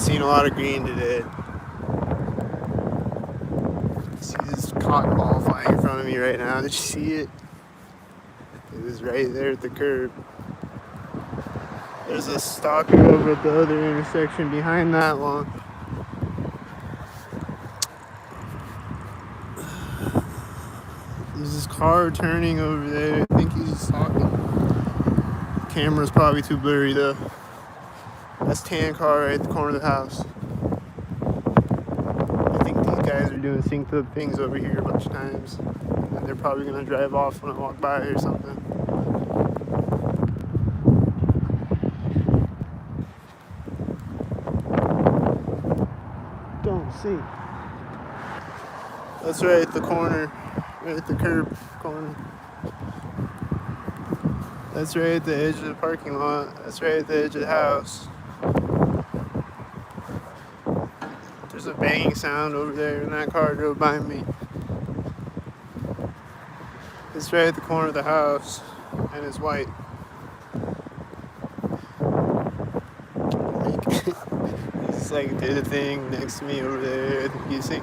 seen a lot of green today. See this cotton ball flying in front of me right now. Did you see it? It was right there at the curb. There's a stalker over at the other intersection behind that one. There's this car turning over there. I think he's stalking. The camera's probably too blurry though. That's tan car right at the corner of the house. I think these guys are doing synced up things over here a bunch of times. And they're probably gonna drive off when I walk by or something. Don't see. That's right at the corner, right at the curb corner. That's right at the edge of the parking lot. That's right at the edge of the house. There's a banging sound over there and that car drove by me. It's right at the corner of the house and it's white. It's like did a thing next to me over there. I think you see.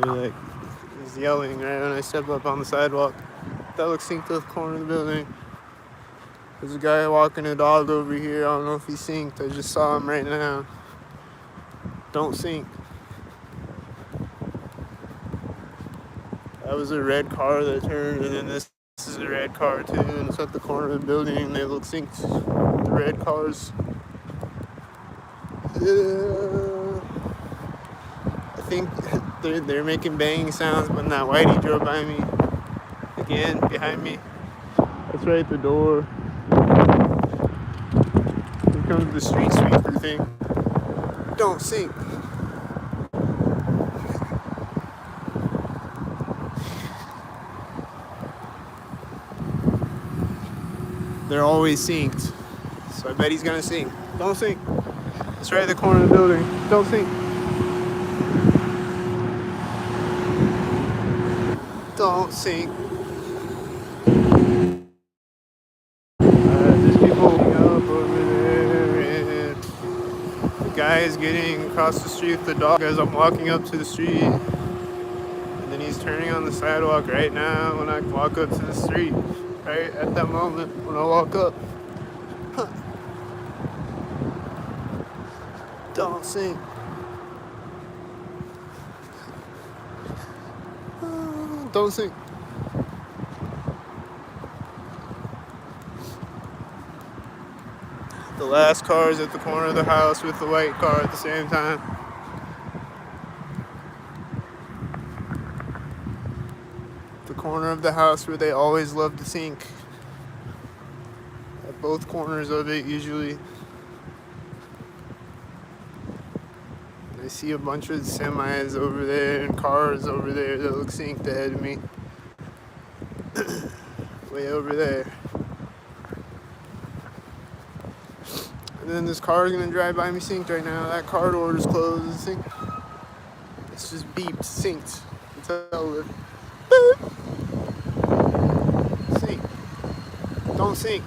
Like he's yelling right when I step up on the sidewalk. That looks synced to the corner of the building. There's a guy walking a dog over here. I don't know if he's synced. I just saw him right now. Don't sync. That was a red car that turned, and then this is a red car too, and it's at the corner of the building, and they look synced. The red cars. I think they're making banging sounds when that whitey drove by me. Again, behind me. That's right at the door. Here comes the street sweeper thing. Don't sync. They're always synced. So I bet he's gonna sync. Don't sync. It's right at the corner of the building. Don't sync. Don't sync. There's people up over there. And the guy is getting across the street with the dog as I'm walking up to the street. And then he's turning on the sidewalk right now when I walk up to the street. Right at that moment when I walk up. Huh. Don't sync. Don't sync. The last car is at the corner of the house with the white car at the same time. The corner of the house where they always love to sync. At both corners of it usually. I see a bunch of semis over there and cars over there that look synced ahead of me. Way over there. And then this car is gonna drive by me synced right now. That car door is closed. It's just beeped, synced. Until it. Sync. Don't sync.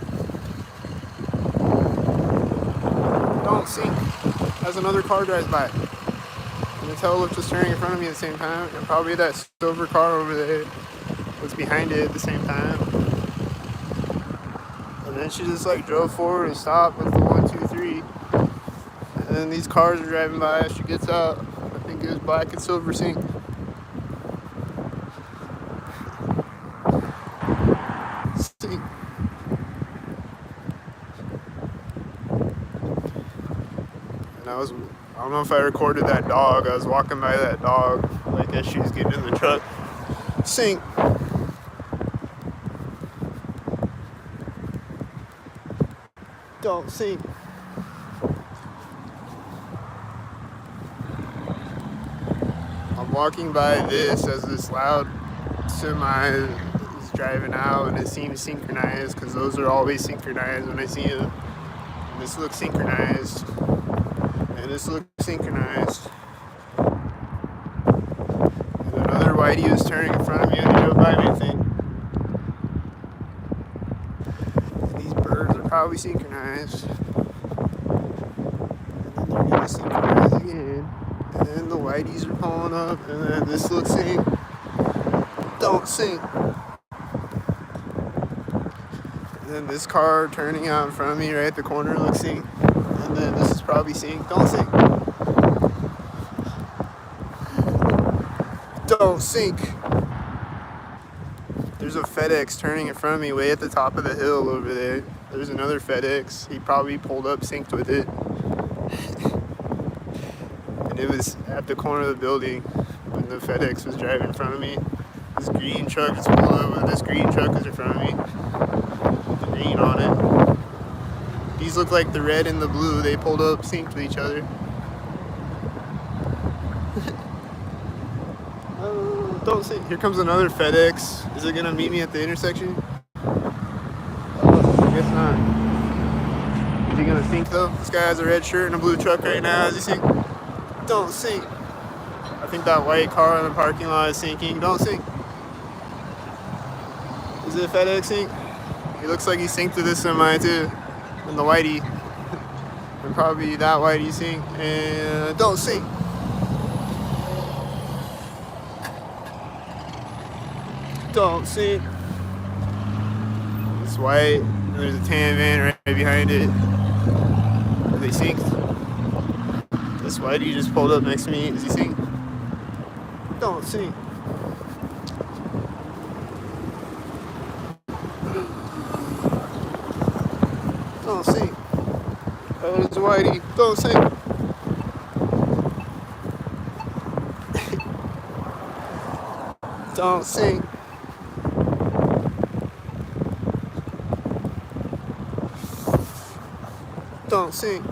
Don't sync. As another car drives by. And the tail lift was turning in front of me at the same time. And probably that silver car over there was behind it at the same time. And then she just like drove forward and stopped with the 1, 2, 3. And then these cars are driving by as she gets out. I think it was black and silver sync. Sync. And I don't know if I recorded that dog. I was walking by that dog like as she was getting in the truck. Sync. Don't sync. I'm walking by this as this loud semi is driving out, and it seems synchronized because those are always synchronized when I see them. And this looks synchronized, and this looks synchronized. And another whitey was turning in front of me and he drove by me, I think. probably synchronize. And then they're gonna synchronize again. And then the whiteys are pulling up, and then this looks sync. Don't sync. And then this car turning out in front of me right at the corner looks sync. And then this is probably sync. Don't sync. Don't sync. There's a FedEx turning in front of me way at the top of the hill over there. There's another FedEx. He probably pulled up, synced with it. And it was at the corner of the building when the FedEx was driving in front of me. This green truck just pulled over. This green truck is in front of me. With the green on it. These look like the red and the blue. They pulled up, synced with each other. Don't sync. Here comes another FedEx. Is it gonna meet me at the intersection? I guess not. Is he gonna sync though? This guy has a red shirt and a blue truck right now. Is he sync? Don't sync. I think that white car in the parking lot is syncing. Don't sync. Is it a FedEx sync? He looks like he's synced to this semi too. And the whitey. And probably that whitey sync. And don't sync. Don't sync. It's white. And there's a tan van right behind it. Are they synced? This whitey just pulled up next to me. Is he synced? Don't sync. Don't sync. Oh, it's whitey. Don't sync. Don't sync. Don't sync. I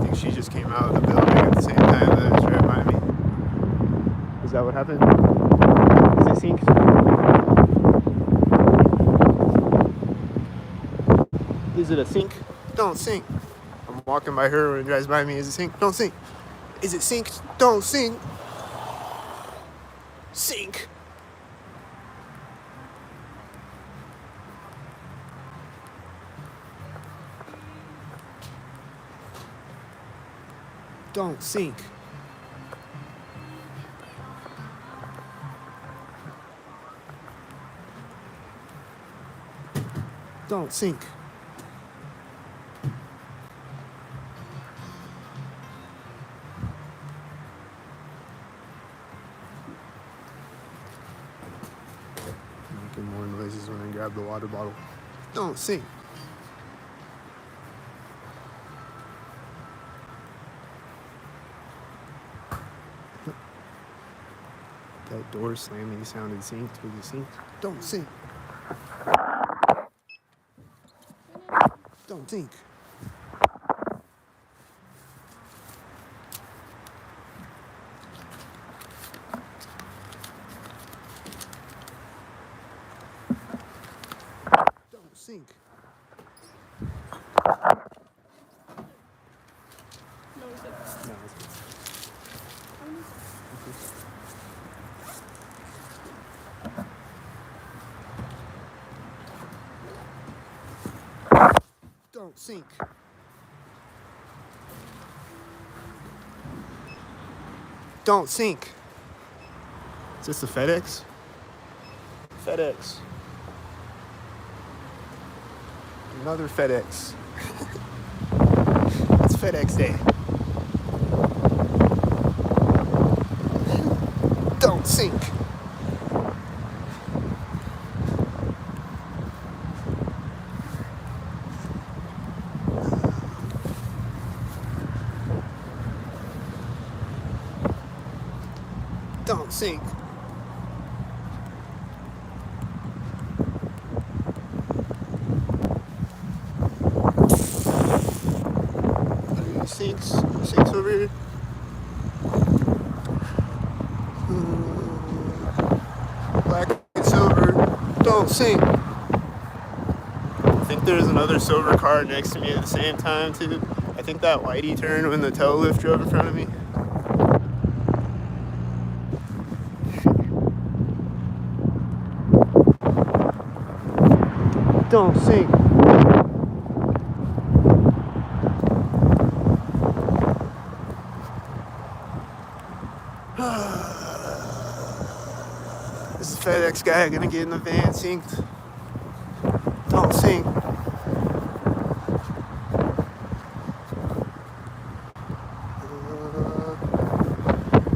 think she just came out of the building at the same time that it was right by me. Is that what happened? Is it synced? Is it a sync? Don't sync. I'm walking by her when it drives by me. Is it sync? Don't sync. Is it synced? Don't sync. Sync. Don't sync. Don't sync. Making more noises when I grab the water bottle. Don't sync. That door slamming sounded synced. Was it synced? Don't sync. Don't sync. Don't sync. No, it's good. Don't sync. Don't sync. Is this the FedEx? FedEx. Another FedEx. It's FedEx Day. Don't sync. Don't sync. Sinks over here. Black and silver. Don't sync. I think there's another silver car next to me at the same time too. I think that whitey turned when the tail lift drove in front of me. Don't sync. FedEx guy gonna get in the van synced. Don't sink.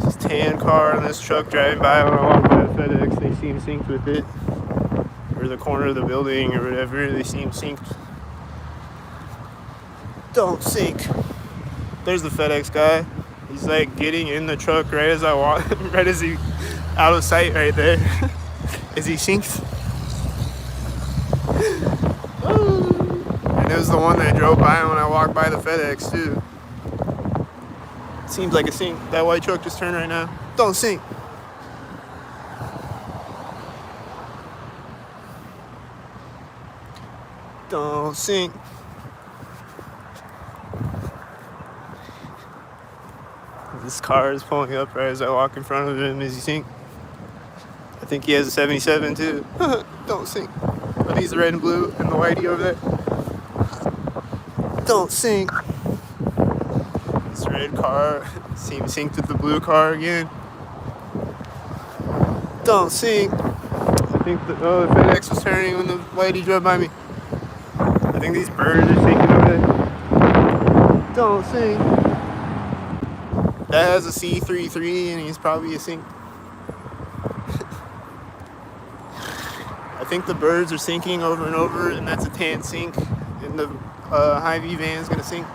This tan car and this truck driving by when I walk by the FedEx, they seem synced with it. Or the corner of the building or whatever, they seem synced. Don't sink. There's the FedEx guy. He's like getting in the truck right as I walk, right as he out of sight right there. Is he synced? And it was the one that drove by when I walked by the FedEx too. Seems like a sync. That white truck just turned right now. Don't sync. Don't sync. This car is pulling up right as I walk in front of him. Is he sync? I think he has a 77 too. Don't sink. But he's the red and blue and the whitey over there. Don't sink. This red car seems synced with the blue car again. Don't sink. I think the FedEx was turning when the whitey drove by me. I think these birds are sinking over there. Don't sink. That has a C33 and he's probably a sink. I think the birds are sinking over and over, and that's a tan sink, and the Hy-Vee van is gonna sink.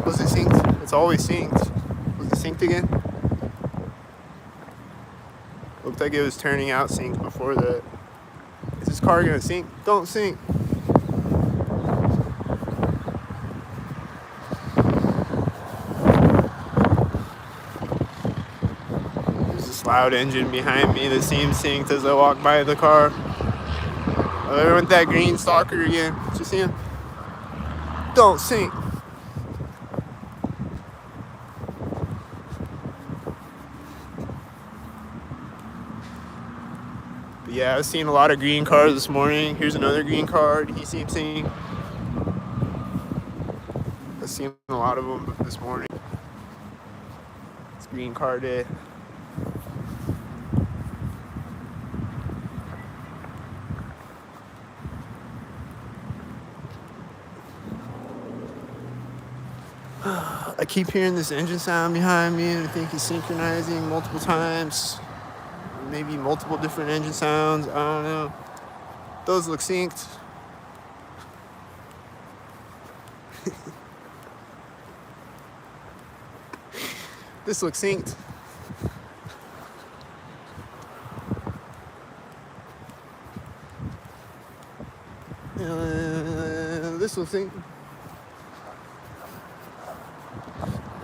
Was it synced? It's always synced. Was it synced again? Looked like it was turning out synced before that. Is this car gonna sink? Don't sink. Loud engine behind me that seems synced as I walk by the car. Oh, there went that green stalker again. Did you see him? Don't sink. But yeah, I was seeing a lot of green cars this morning. Here's another green car. He seems synced. I've seen a lot of them this morning. It's green car day. I keep hearing this engine sound behind me, and I think he's synchronizing multiple times. Maybe multiple different engine sounds. I don't know. Those look synced. This looks synced. This looks synced.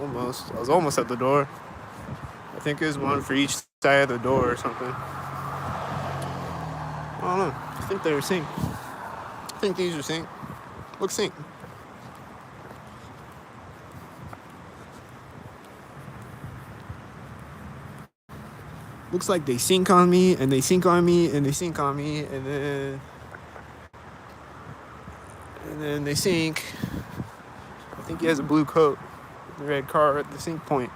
Almost. I was almost at the door. I think there's one for each side of the door or something. I don't know. I think they were synced. I think these are synced. Look synced. Looks like they sync on me, and they sync on me, and they sync on me, and then they sync. I think he has a blue coat. The red car at the sync point.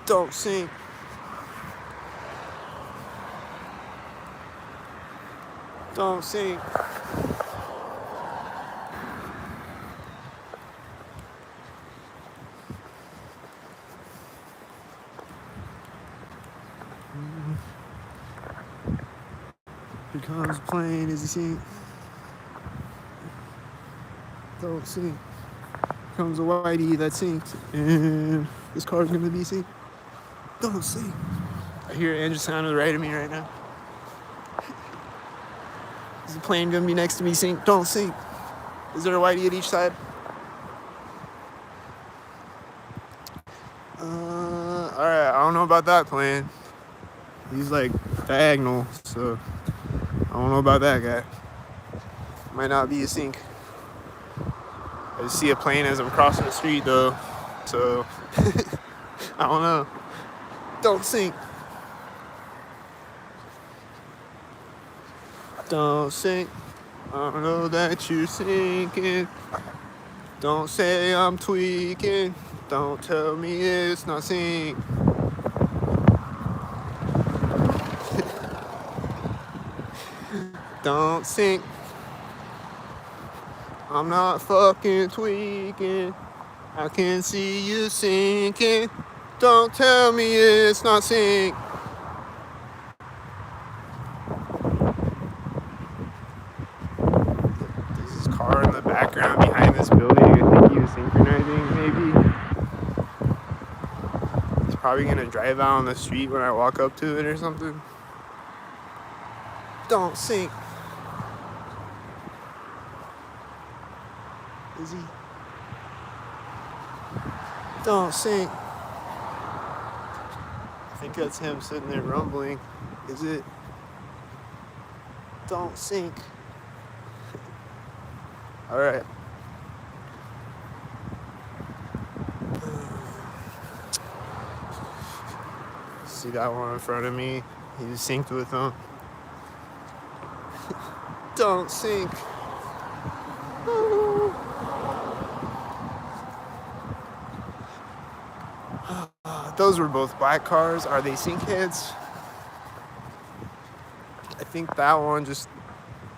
Don't sink. Don't sink. Here comes a plane. Is he synced? Don't sink. Comes a whitey that's synced, and this car's gonna be synced. Don't sink. I hear an engine sound to the right of me right now. Is the plane gonna be next to me synced? Don't sink. Is there a whitey at each side? Alright, I don't know about that plane. He's like diagonal, so I don't know about that guy. Might not be a sync. I just see a plane as I'm crossing the street though, so I don't know. Don't sink. Don't sink. I don't know that you're sinking. Don't say I'm tweaking. Don't tell me it's not synced. Don't sink. I'm not fucking tweaking. I can see you sinking. Don't tell me it's not sink. There's this car in the background behind this building. I think he was synchronizing, maybe. He's probably gonna drive out on the street when I walk up to it or something. Don't sink. Is he? Don't sink. I think that's him sitting there rumbling. Is it? Don't sink. All right. See that one in front of me? He just synced with him. Don't sink. Those were both black cars. Are they sink heads? I think that one just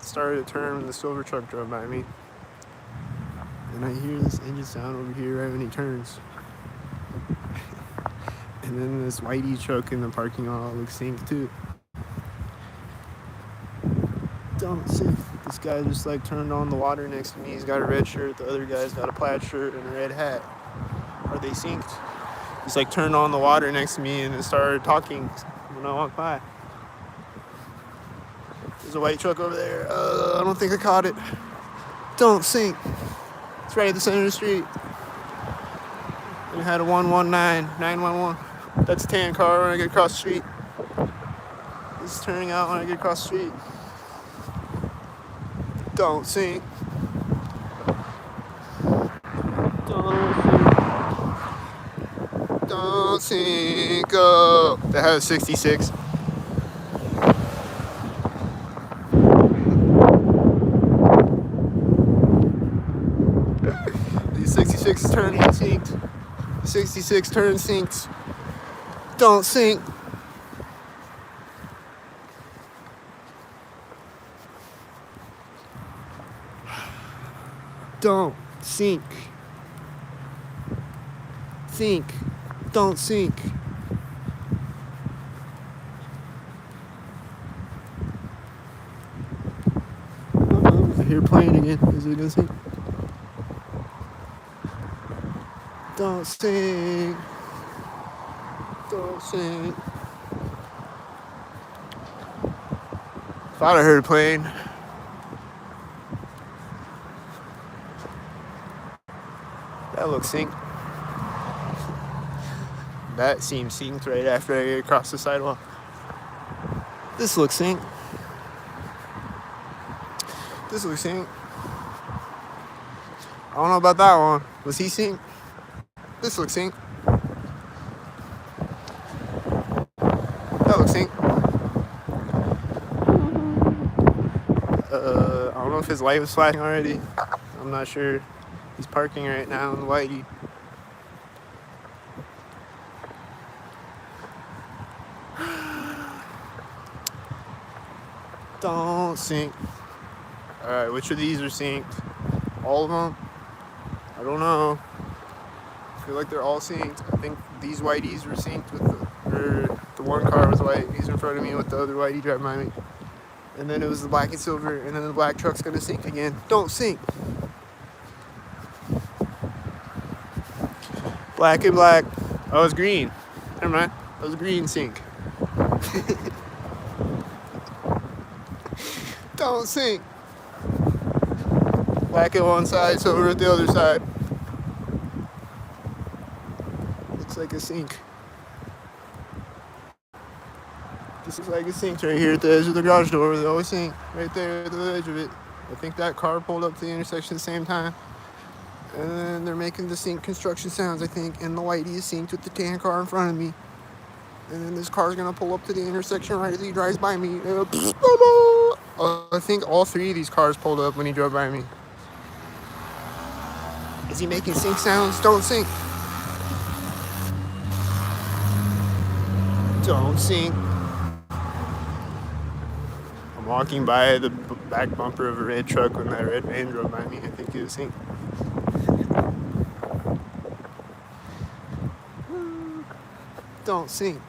started to turn when the silver truck drove by me. And I hear this engine sound over here right when he turns. And then this whitey truck in the parking lot looks synced too. Don't sink. This guy just like turned on the water next to me. He's got a red shirt. The other guy's got a plaid shirt and a red hat. Are they synced? He's like turned on the water next to me and it started talking when I walked by. There's a white truck over there. I don't think I caught it. Don't sink. It's right at the center of the street. And it had a 119, 911. That's a tan car when I get across the street. This is turning out when I get across the street. Don't sink. Don't sink. Oh, that has 66. These 66 turn synced. 66 turn synced. Don't sink. Don't sink. Think. Don't sink. I hear playing again. Is it gonna sink? Don't sink. Don't sink. Thought I heard a plane. That looks synced. That seems synced right after I get across the sidewalk. This looks synced. This looks synced. I don't know about that one. Was he synced? This looks synced. That looks synced. I don't know if his light was flashing already. I'm not sure. He's parking right now in the whitey. Don't sink. Alright, which of these are synced? All of them? I don't know. I feel like they're all synced. I think these whiteys were synced with the one car was white. He's in front of me with the other whitey driving by me. And then it was the black and silver, and then the black truck's gonna sink again. Don't sink. Black and black. Oh, it's green. Never mind. That was a green sink. Don't sink. Black at one side, silver at the other side. Looks like a sink. This looks like a sink right here at the edge of the garage door. They always sink right there at the edge of it. I think that car pulled up to the intersection at the same time. And then they're making the sink construction sounds, I think. And the whitey is synced with the tan car in front of me. And then this car's gonna pull up to the intersection right as he drives by me. I think all three of these cars pulled up when he drove by me. Is he making sink sounds? Don't sink. Don't sink. I'm walking by the back bumper of a red truck when that red van drove by me. I think he was synced. Don't sync.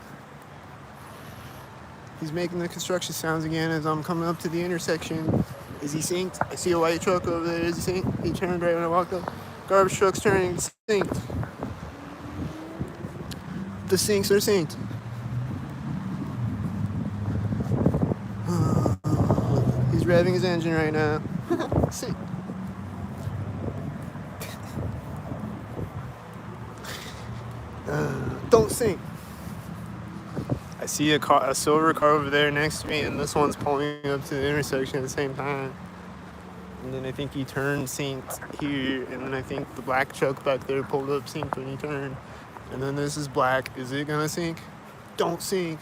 He's making the construction sounds again as I'm coming up to the intersection. Is he synced? I see a white truck over there. Is he synced? He turned right when I walked up. Garbage truck's turning. Synced. The sinks are synced. He's revving his engine right now. Sync. Don't sync. I see a silver car over there next to me, and this one's pulling up to the intersection at the same time. And then I think he turned synced here, and then I think the black truck back there pulled up synced when he turned. And then this is black. Is it gonna sync? Don't sync.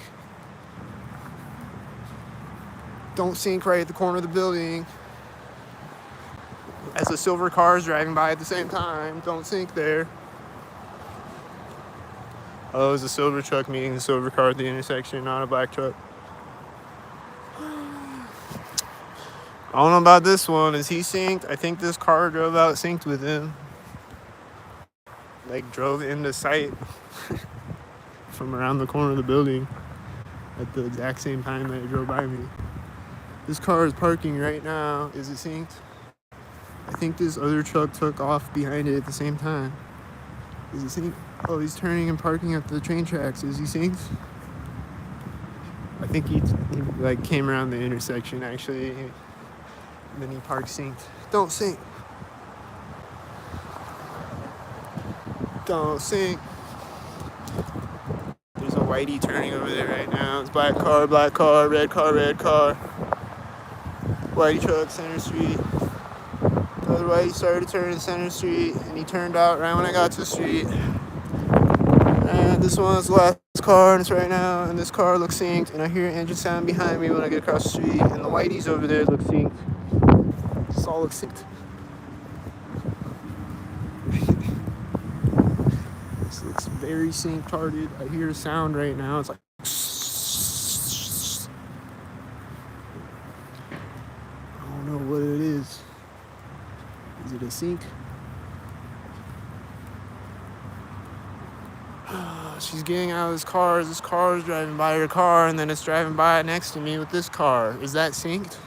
Don't sync right at the corner of the building. As the silver car is driving by at the same time, don't sync there. Oh, it was a silver truck meeting the silver car at the intersection, not a black truck. I don't know about this one. Is he synced? I think this car drove out synced with him. Like, drove into sight from around the corner of the building at the exact same time that it drove by me. This car is parking right now. Is it synced? I think this other truck took off behind it at the same time. Is it synced? Oh, he's turning and parking at the train tracks. Is he synced? I think he like came around the intersection actually. And then he parked synced. Don't sync. Don't sync. There's a whitey turning over there right now. It's black car, red car, red car. Whitey truck, Center Street. The other whitey started to turn to Center Street, and he turned out right when I got to the street. And this one's the last car, and it's right now, and this car looks synced, and I hear an engine sound behind me when I get across the street, and the whiteys over there look synced. This all looks synced. This looks very synced-hearted. I hear a sound right now. It's like... I don't know what it is. Is it a sync? She's getting out of this car. This car is driving by her car, and then it's driving by next to me with this car. Is that synced?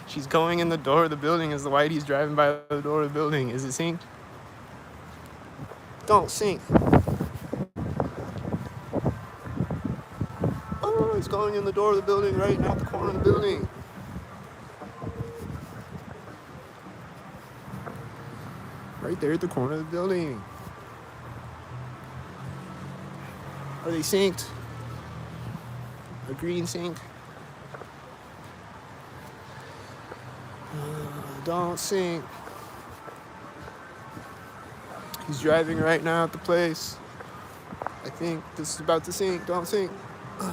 She's going in the door of the building as the whitey's driving by the door of the building. Is it synced? Don't sync. Oh, he's going in the door of the building right now at the corner of the building. Right there at the corner of the building. Are they synced? A green sync? Don't sync. He's driving right now at the place. I think this is about to sync. Don't sync. I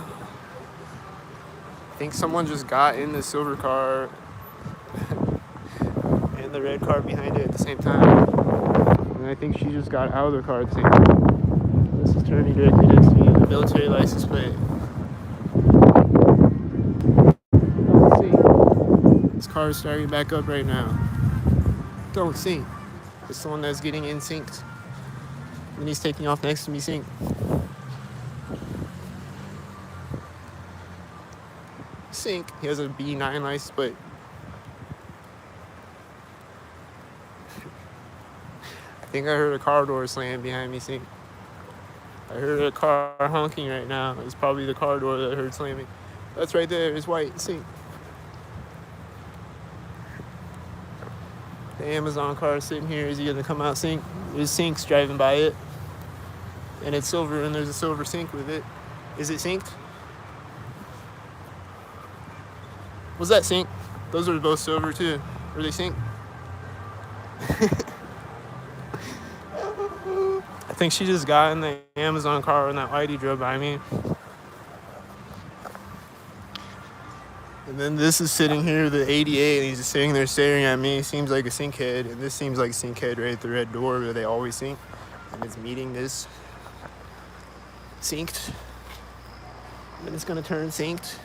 think someone just got in the silver car and the red car behind it at the same time. And I think she just got out of the car at the same time. This is turning directly next to me, the military license plate. Let's see. This car is starting back up right now. Don't sync. It's the one that's getting in synced. And he's taking off next to me synced. Sync. He has a B9 license plate. I think I heard a car door slam behind me sync. I heard a car honking right now. It's probably the car door that I heard slamming. That's right there. It's white. Sync. The Amazon car is sitting here. Is he gonna come out sync? There's syncs driving by it. And it's silver, and there's a silver sync with it. Is it synced? Was that sync? Those are both silver too. Are they synced? I think she just got in the Amazon car when that whitey drove by me. And then this is sitting here, the 88, and he's just sitting there staring at me. Seems like a sync head, and this seems like a sync head right at the red door where they always sync. And it's meeting this synced. Then it's gonna turn synced.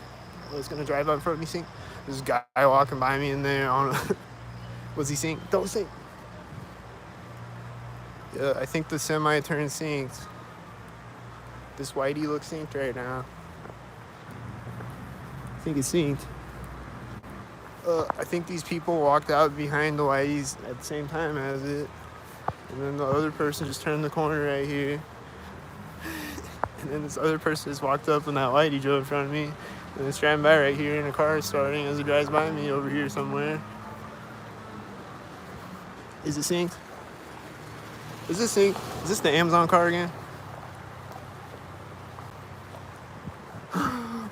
Oh, it's gonna drive up in front of me synced. There's a guy walking by me in there. I don't know. Was he synced? Don't sync. Yeah, I think the semi turned synced. This whitey looks synced right now. I think it's synced. I think these people walked out behind the whiteys at the same time as it. And then the other person just turned the corner right here. And then this other person just walked up and that whitey drove in front of me. And it's driving by right here in a car starting as it drives by me over here somewhere. Is it synced? Is this synced? Is this the Amazon car again?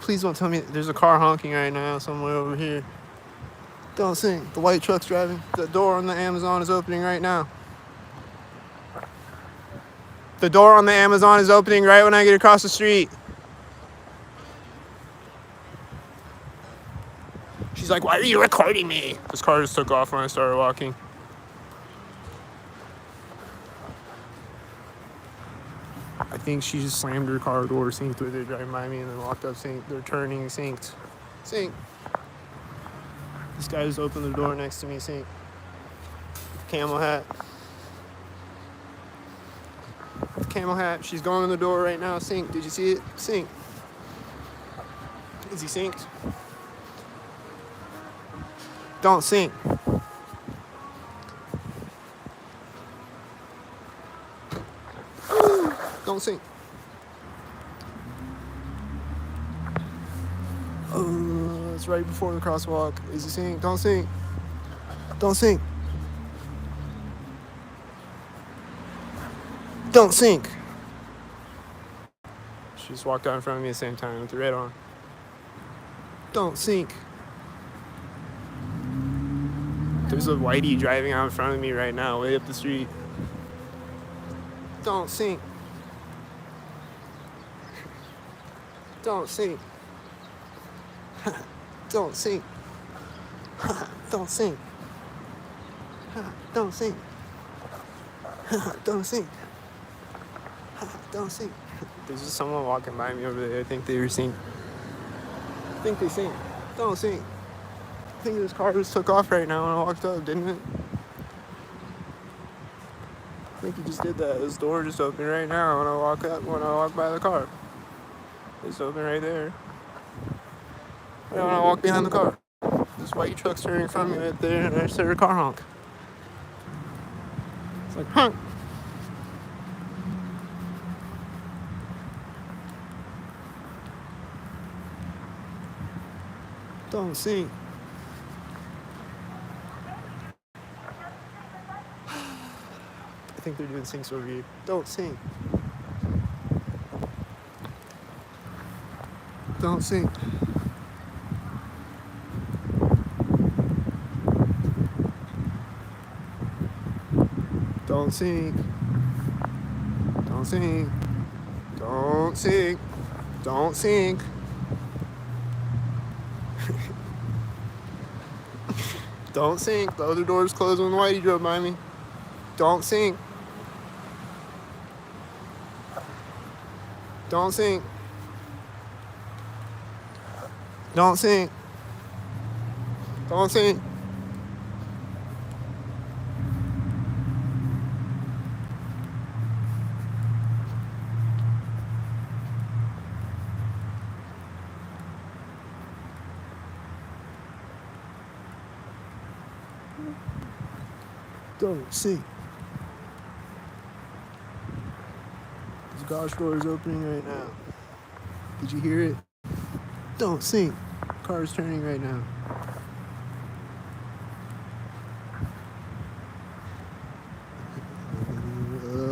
Please don't tell me there's a car honking right now somewhere over here. Don't sync. The white truck's driving. The door on the Amazon is opening right now. The door on the Amazon is opening right when I get across the street. She's like, why are you recording me? This car just took off when I started walking. I think she just slammed her car door, synced with it, driving by me, and then walked up synced. They're turning synced. Sync. This guy just opened the door next to me, synced. Camel hat. Camel hat. She's going in the door right now, synced. Did you see it? Synced. Is he synced? Don't sync. Don't sync. It's right before the crosswalk. Is he synced? Don't sync. Don't sync. Don't sync. She just walked out in front of me at the same time with the red on. Don't sync. There's a whitey driving out in front of me right now, way up the street. Don't sync. Don't sync. Don't sync. Don't sync. Don't sync. Don't sync. Don't sync. There's just someone walking by me over there. I think they were synced. I think they synced. Don't sync. I think this car just took off right now when I walked up, didn't it? I think he just did that. This door just opened right now when I walk by the car. It's open right there. When I walk behind the car. This white truck's turning in front of me right there, and I just heard a car honk. It's like, honk. Don't sync. I think they're doing syncs over here. Don't sync. Don't sync. Don't sync. Don't sync. Don't sync. Don't sync. Don't sync. The other door's closed when the whitey drove by me. Don't sync. Don't sync. Don't sync. Don't sync. Don't sync. This garage door is opening right now. Did you hear it? Don't sync. Car's turning right now.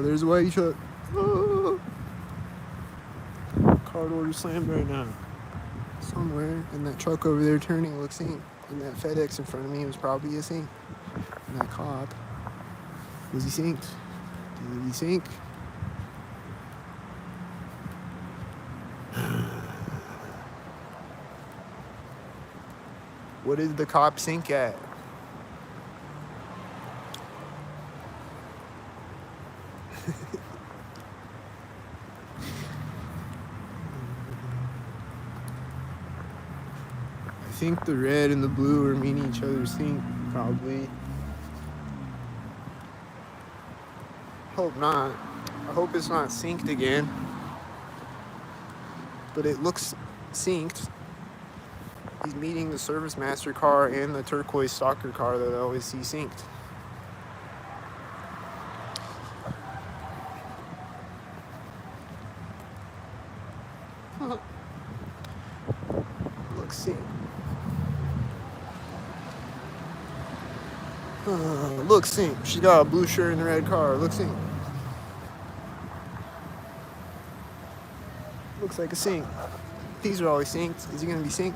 There's a white truck. Oh. Car door just slammed right now. Somewhere. And that truck over there turning looks synced. And that FedEx in front of me was probably a sync. And that cop. Was he synced? Did he sync? What did the cop sync at? think the red and the blue are meeting each other's sync, probably. Hope not. I hope it's not synced again. But it looks synced. He's meeting the Service Master car and the turquoise stalker car that I always see synced. Looks synced. Looks synced. She got a blue shirt and a red car. Looks synced. Looks like a sync. These are always synced. Is he gonna be synced?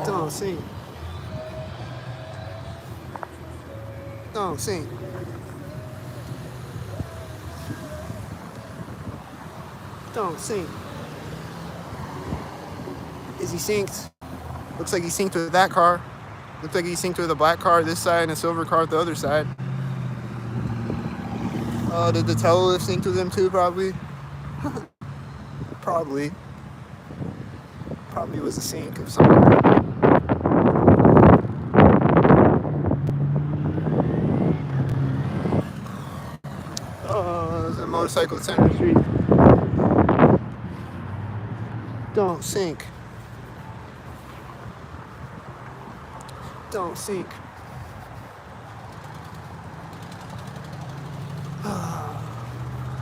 Don't sync. Don't sync. Don't sync. Is he synced? Looks like he's synced with that car. Looks like he's synced with a black car this side and a silver car the other side. Did the Telelift sync with him too, probably? Probably. Probably was a sync of some. There's a motorcycle at Center Street. Don't sync. Don't sync.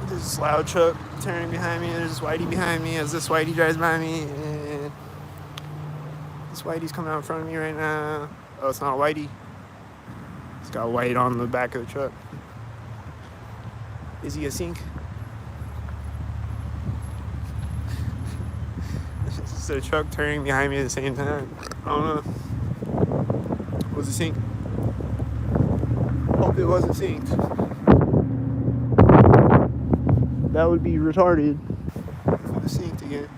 There's this loud truck turning behind me. There's this Whitey behind me as this Whitey drives by me. And this Whitey's coming out in front of me right now. Oh, it's not a Whitey. It's got white on the back of the truck. Is he a sync? It's a truck turning behind me at the same time. I don't know. Was it sync? Hope it wasn't synced. That would be retarded if it was synced again.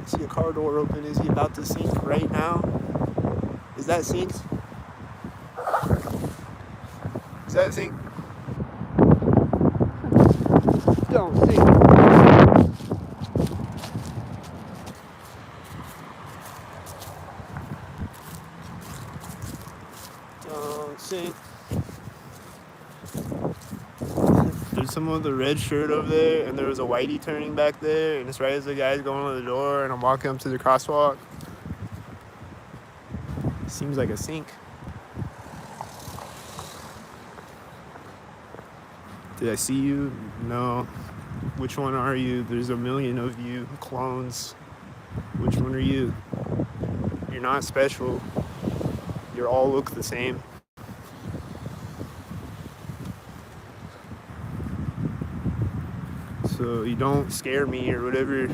I see a car door open. Is he about to sync right now? Is that synced? Is that synced? Don't sync. Don't sync. There's someone with a red shirt over there, and there was a Whitey turning back there, and it's right as the guy's going to the door, and I'm walking up to the crosswalk. Seems like a sync. Did I see you? No. Which one are you? There's a million of you clones. Which one are you? You're not special. You all look the same. So you don't scare me or whatever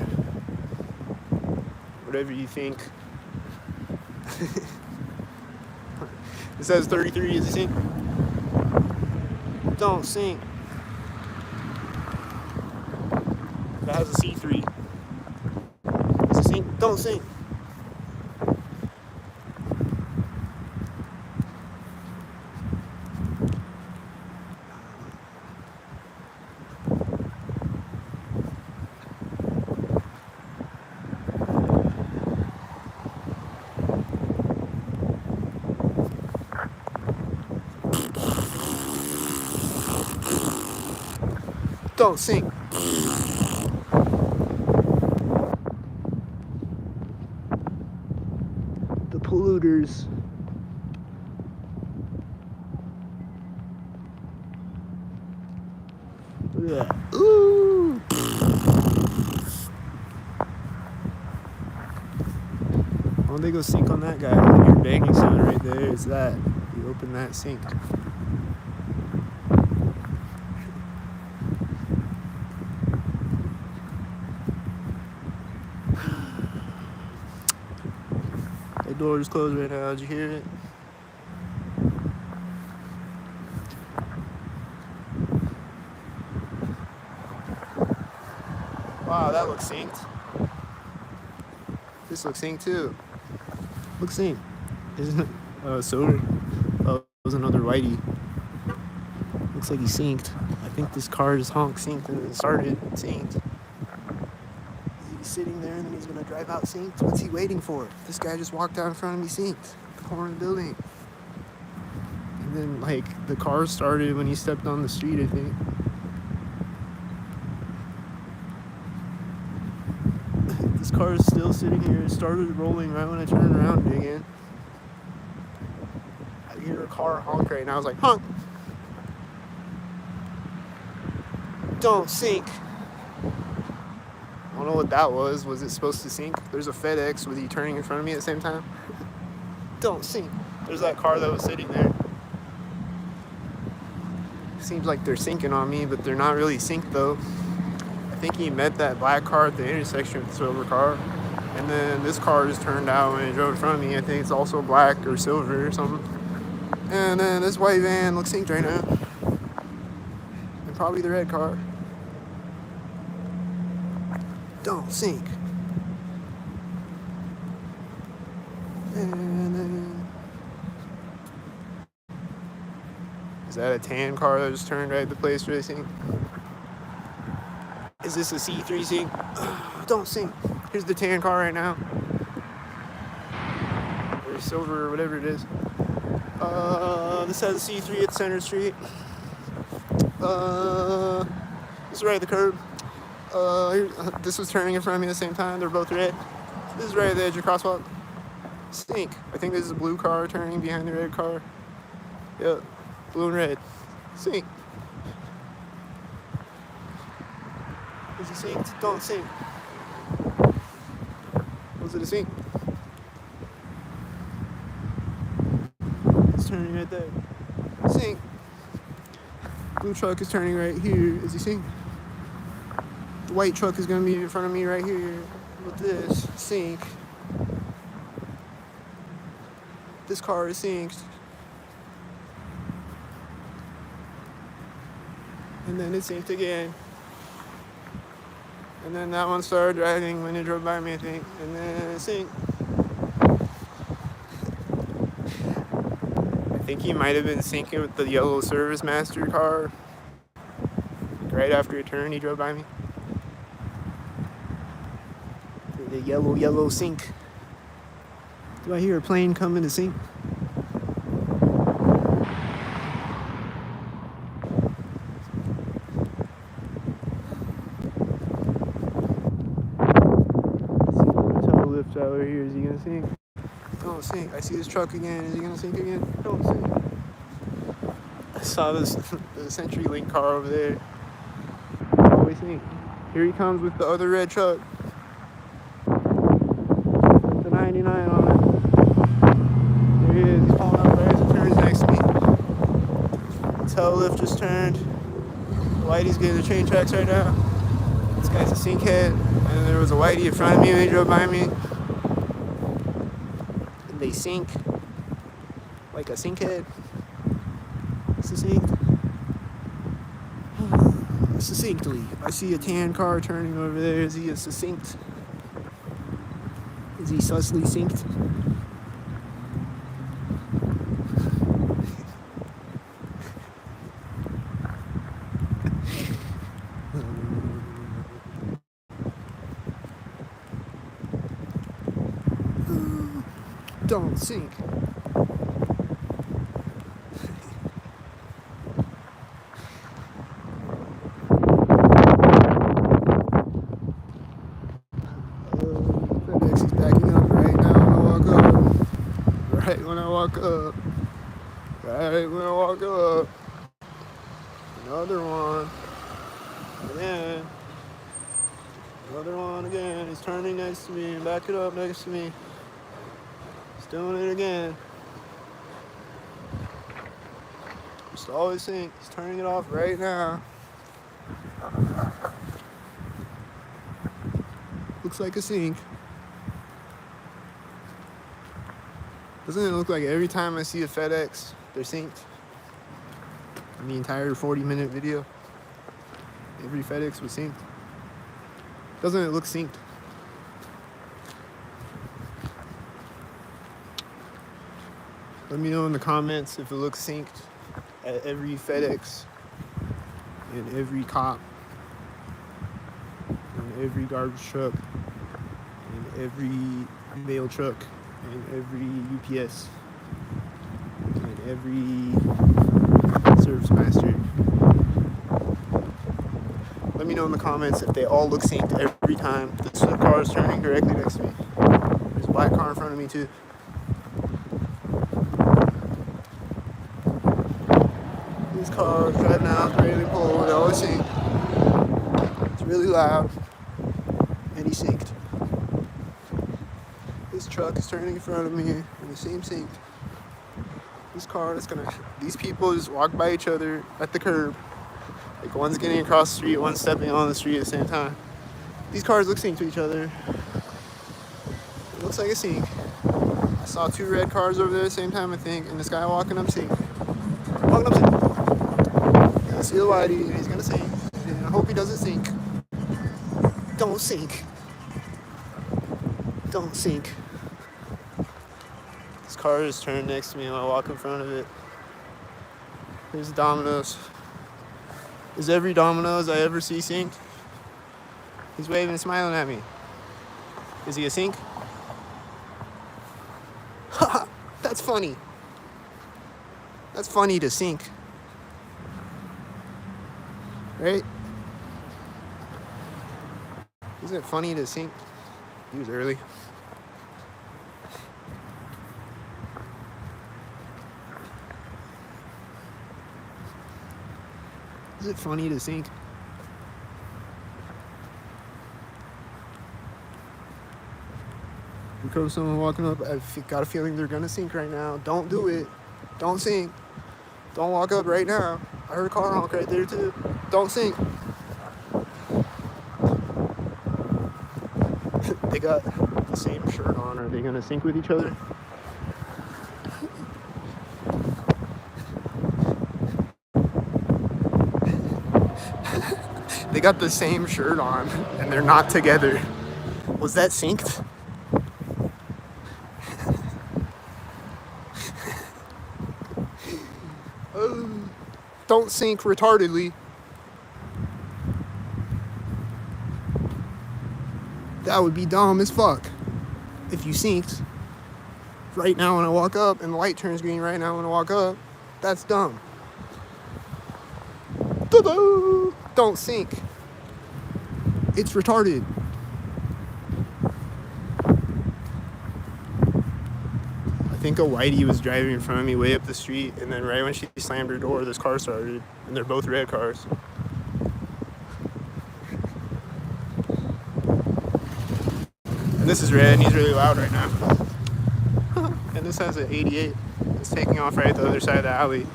you think. It says 33 is a sync. Don't sync. That has a C3. It's a sync. Don't sync. Don't sync. The polluters. Look at that. Ooh. Why don't they go sync on that guy? Your banging sound right there is that. You open that sync. That door is closed right now. Did you hear it? Wow, that looks synced. This looks synced too. Looks synced. Isn't it? Soda. Oh, it was another Whitey. Looks like he synced. I think this car just honked synced and it started synced. Is He's sitting there and then he's gonna drive out synced. What's he waiting for? This guy just walked out in front of me synced. The corner of the building. And then like the car started when he stepped on the street, I think. This car is still sitting here. It started rolling right when I turned around again. I hear a car honk right now. I was like, honk! Don't sync. I don't know what that was. Was it supposed to sync? There's a FedEx. Was he turning in front of me at the same time? Don't sync. There's that car that was sitting there. Seems like they're syncing on me, but they're not really synced though. I think he met that black car at the intersection with the silver car. And then this car just turned out when it drove in front of me. I think it's also black or silver or something. And then this white van looks synced right now. And probably the red car. Don't sync. And then... Is that a tan car that just turned right at the place for this thing? Is this a C3 sync? Don't sync. Here's the tan car right now. Or silver or whatever it is. This has a C3 at Center Street. This is right at the curb. This was turning in front of me at the same time. They're both red. This is right at the edge of the crosswalk. Sync. I think this is a blue car turning behind the red car. Yep. Blue and red. Sync. Is it synced? Don't sync. Was it a sync? It's turning right there. Sync. Blue truck is turning right here. Is he synced? The white truck is going to be in front of me right here with this. Sync. This car is synced. And then it synced again. And then that one started driving when it drove by me, I think. And then it synced. I think he might have been syncing with the yellow Service Master car. Right after a turn, he drove by me. The yellow sync. Do I hear a plane coming to sync? Over here, is he gonna sync? Don't sync. I see this truck again. Is he gonna sync again? Don't sync. I saw this the CenturyLink car over there. Always sync. Here he comes with the other red truck. The 99 on it. There he is. He's pulling up right as it turns next to me. The tail lift just turned. Whitey's getting the train tracks right now. This guy's a sync head. And there was a Whitey in front of me when he drove by me. They sync like a sync head. Succinct. Succinctly. I see a tan car turning over there. Is he a succinct? Is he sussly synced? Don't sync. FedEx is backing up right now when I walk up. Right when I walk up. Right when I walk up. Another one. Again. Another one again. He's turning next to me and backing up next to me. Doing it again. Just always sync. He's turning it off right now. Looks like a sync. Doesn't it look like every time I see a FedEx, they're synced? In the entire 40-minute video, every FedEx was synced. Doesn't it look synced? Let me know in the comments if it looks synced at every FedEx and every cop and every garbage truck every mail truck and every UPS and every service master. Let me know in the comments if they all look synced every time. This car is turning directly next to me. There's a black car in front of me too. This car is driving out, ready to pull, they always sync. It's really loud, and he's synced. This truck is turning in front of me, and the same synced. This car is gonna, these people just walk by each other at the curb. Like one's getting across the street, one's stepping on the street at the same time. These cars look synced to each other. It looks like a sync. I saw two red cars over there at the same time, I think, and this guy walking up sync. Walking up sync. I see the whitey, and he's gonna sync. And I hope he doesn't sync. Don't sync. Don't sync. This car just turned next to me and I walk in front of it. Here's Domino's. Is every Domino's I ever see synced? He's waving and smiling at me. Is he a sync? Haha, that's funny. That's funny to sync. Right? Isn't it funny to sync? He was early. Is it funny to sync? Here comes someone walking up. I've got a feeling they're gonna sync right now. Don't do it. Don't sync. Don't walk up right now. I heard a car honk right there too. Don't sync. They got the same shirt on. Are they gonna sync with each other? They got the same shirt on and they're not together. Was that synced? Don't sync retardedly. That would be dumb as fuck if you synced right now when I walk up and the light turns green right now when I walk up. That's dumb. Ta-da! Don't sync. It's retarded. I think a whitey was driving in front of me way up the street, and then right when she slammed her door, this car started, and they're both red cars. And this is red, and he's really loud right now. And this has an 88. It's taking off right at the other side of the alley.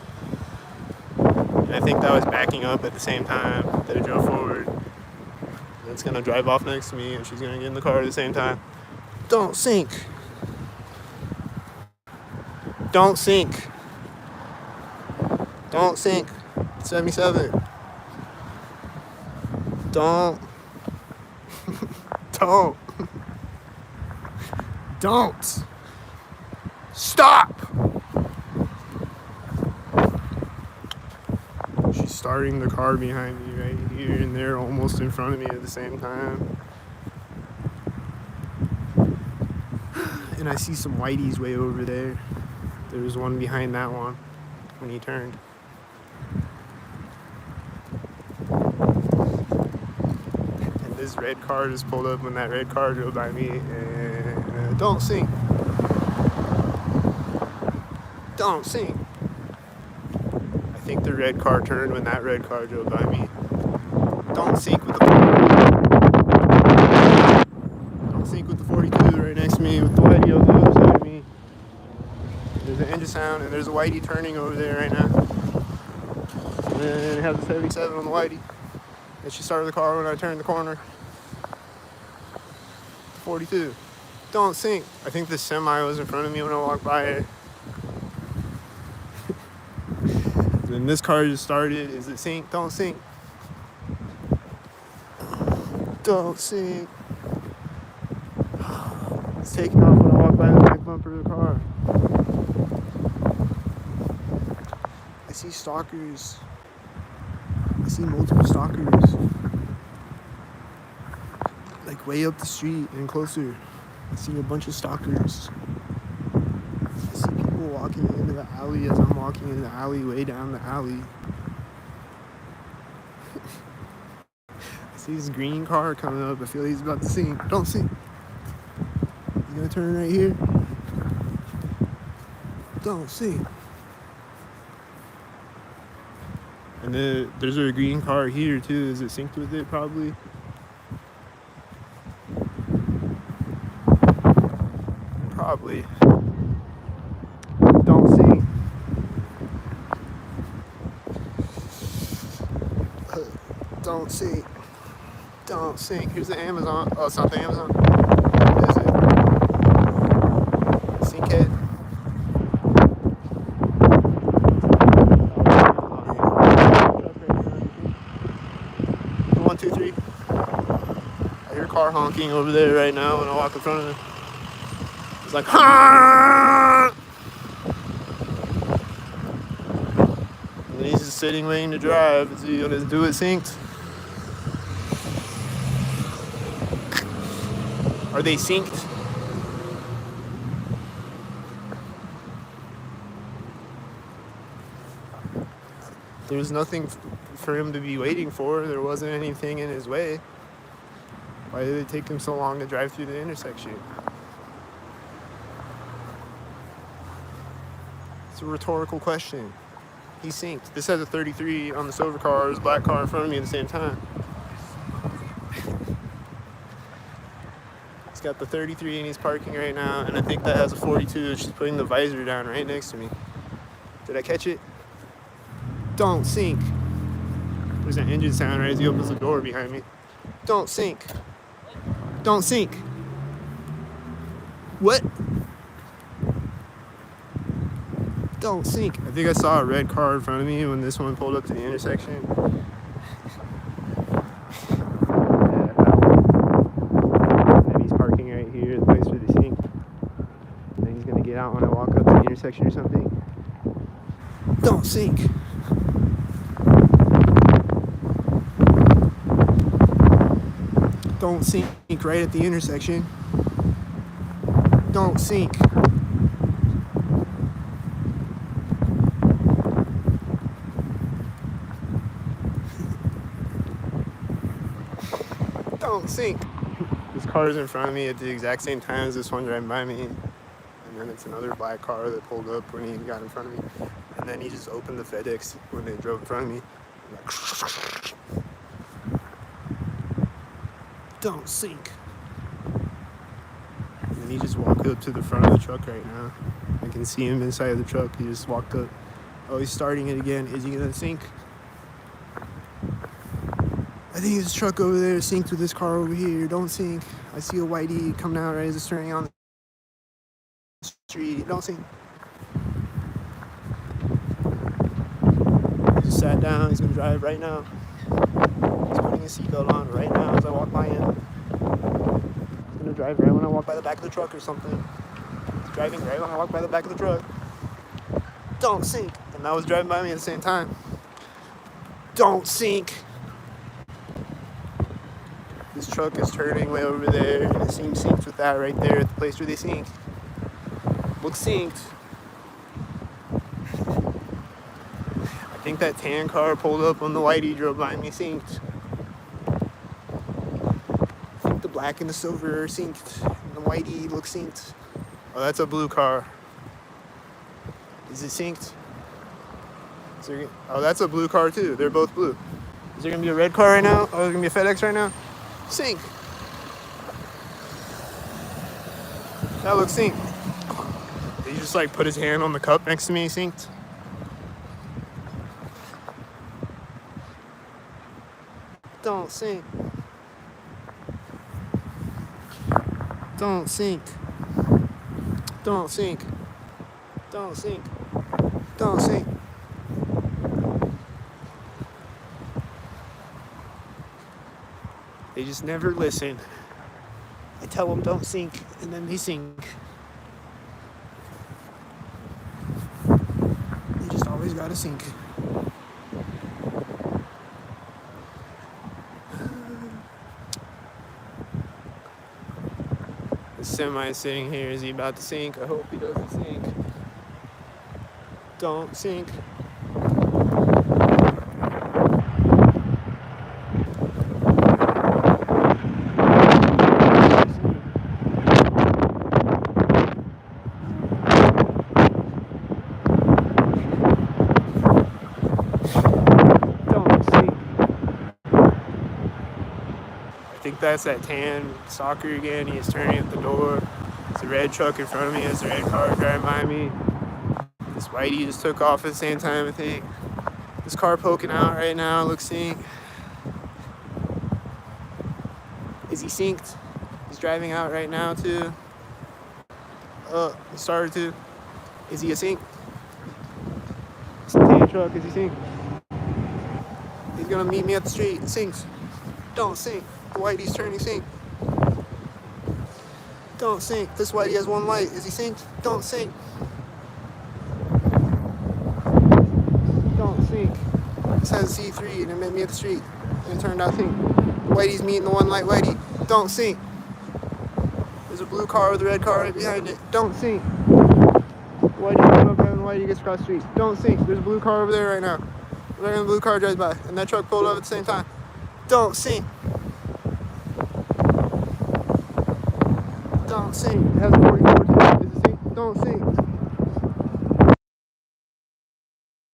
And I think that was backing up at the same time that it drove forward. And it's gonna drive off next to me, and she's gonna get in the car at the same time. Don't sync. Don't sync. Don't sync. 77. Don't. Don't. Don't. Stop. She's starting the car behind me right here, and they're almost in front of me at the same time. And I see some whiteys way over there. There was one behind that one when he turned. And this red car just pulled up when that red car drove by me. And don't sync. Don't sync. I think the red car turned when that red car drove by me. Don't sync with the 42 right next to me with the whitey on the other side of me. There's an engine sound and there's a whitey turning over there right now. And then it has a 77 on the whitey. And she started the car when I turned the corner. 42. Don't sync. I think the semi was in front of me when I walked by it. Then this car just started. Is it sync? Don't sync. Don't sync. It's taking off when I walk by the back bumper of the car. I see stalkers. I see multiple stalkers. Like way up the street and closer. I see a bunch of stalkers. I see people walking into the alley as I'm walking in the alley, way down the alley. I see this green car coming up. I feel he's about to sink. Don't sink. He's gonna turn right here. Don't sink. And then there's a green car here too. Is it synced with it? Probably. Probably. Don't sink. Don't sink. Don't sink. Here's the Amazon. Oh, it's not the Amazon. What is it? Sink it. 1, 2, 3. I hear a car honking over there right now when I walk in front of it. It's like, ha! And then he's just sitting waiting to drive. Is he gonna do it synced? Are they synced? There's nothing for him to be waiting for. There wasn't anything in his way. Why did it take him so long to drive through the intersection? It's a rhetorical question. He synced. This has a 33 on the silver car. There's a black car in front of me at the same time. He's got the 33 and he's parking right now. And I think that has a 42. She's putting the visor down right next to me. Did I catch it? Don't sink. There's an engine sound right as he opens the door behind me. Don't sink. Don't sink. What? Don't sink. I think I saw a red car in front of me when this one pulled up to the intersection. Yeah, that one. And he's parking right here, the place where they sink. And then he's gonna get out when I walk up to the intersection or something. Don't sink. Don't sink right at the intersection. Don't sink. Don't sink. This car is in front of me at the exact same time as this one driving by me. And then it's another black car that pulled up when he got in front of me. And then he just opened the FedEx when they drove in front of me. Don't sink. And then he just walked up to the front of the truck right now. I can see him inside of the truck. He just walked up. Oh, he's starting it again. Is he gonna sink? I think his truck over there is synced with this car over here. Don't sink. I see a whitey coming out right as it's turning on the street. Don't sink. He just sat down. He's gonna drive right now. He's putting his seatbelt on right now as I walk by him. He's gonna drive right when I walk by the back of the truck or something. He's driving right when I walk by the back of the truck. Don't sink. And that was driving by me at the same time. Don't sink. This truck is turning way over there, and it seems synced with that right there at the place where they sink. Looks synced. I think that tan car pulled up when the whitey drove by me synced. I think the black and the silver are synced, and the whitey looks synced. Oh, that's a blue car. Is it synced? Oh, that's a blue car too. They're both blue. Is there gonna be a red car right now? Oh, there's gonna be a FedEx right now? Sync. That looks synced. Did he just like put his hand on the cup next to me, synced? Don't sink. Don't sink. Don't sink. Don't sink. Don't sink. They just never listen. I tell them don't sink, and then they sink. They just always gotta sink. The semi is sitting here. Is he about to sink? I hope he doesn't sink. Don't sink. I think that's that tan soccer again. He is turning at the door. There's a red truck in front of me. There's a red car driving by me. This whitey just took off at the same time, I think. This car poking out right now looks sink. Is he synced? He's driving out right now too. He started to. Is he a sink? It's a tan truck. Is he sink? He's gonna meet me at the street. Sinks. Don't sink. The whitey's turning sink. Don't sink. This whitey has one light. Is he synced? Don't sink. Don't sink. This has a C3 and it met me at the street and it turned out sink. Whitey's meeting the one light whitey. Don't sink. There's a blue car with a red car right behind it. Don't sink. Whitey coming up and whitey gets across the street. Don't sink. There's a blue car over there right now. Right when the blue car drives by and that truck pulled up at the same time. Don't sink. Don't sink. It has a 44 too. Is it sink? Don't sink.